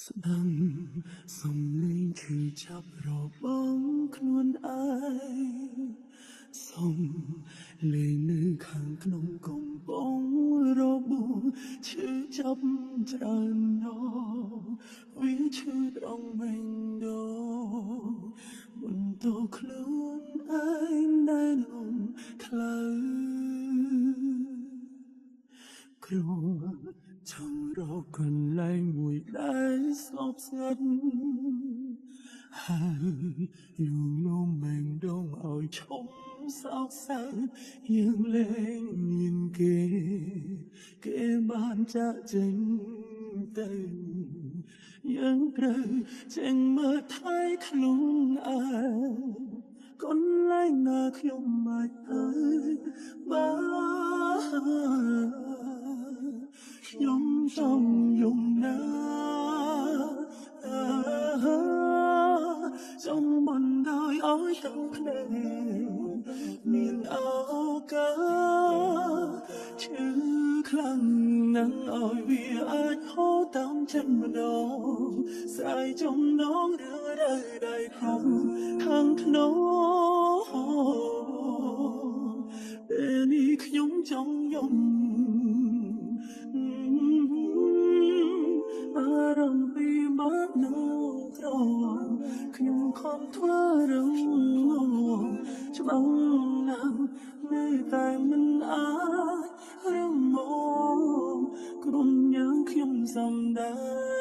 ស្ដាំសំឡេងឈឺចាប់របស់ខ្លួនឯងសុំលេងនៅខាងក្នុងកំពុងរបួសឈឺចាប់ច្រើនដងវាឈឺត្រង់វិញដងបន្ទោខ្លួនឯងដែលលំក្លៅគ្រួចង់រកកន្លែងមួយដែលស្ងប់ស្ងាត់ហើយយូរលំបែងដងឲ្យឈប់សោកសៅយើងលែងមានគេបានចាក់ចេញទៅយើងត្រូវចេញមើលថែខ្លួនឯងកន្លែងណាខ្ញុំមិនទៅបានខ្ញុំចង់យំណាចង់បណ្ដោយឲ្យទាំងភ្នែកមានឱកាសឈឺខ្លាំងណាស់ឲ្យវាអាចហូរតាមចិត្តម្ដងស្រាយចំណងរឿងរ៉ាវដែលក្នុងខាងក្នុងពេលនេះខ្ញុំចង់យំអារម្មណ៍ពីមកនៅក្រខ្ញុំខំធ្វើរឿងច្បាស់ណាស់នៅតែមិនអាចរំមងក្រុមយ៉ាងខ្ញុំសំដែង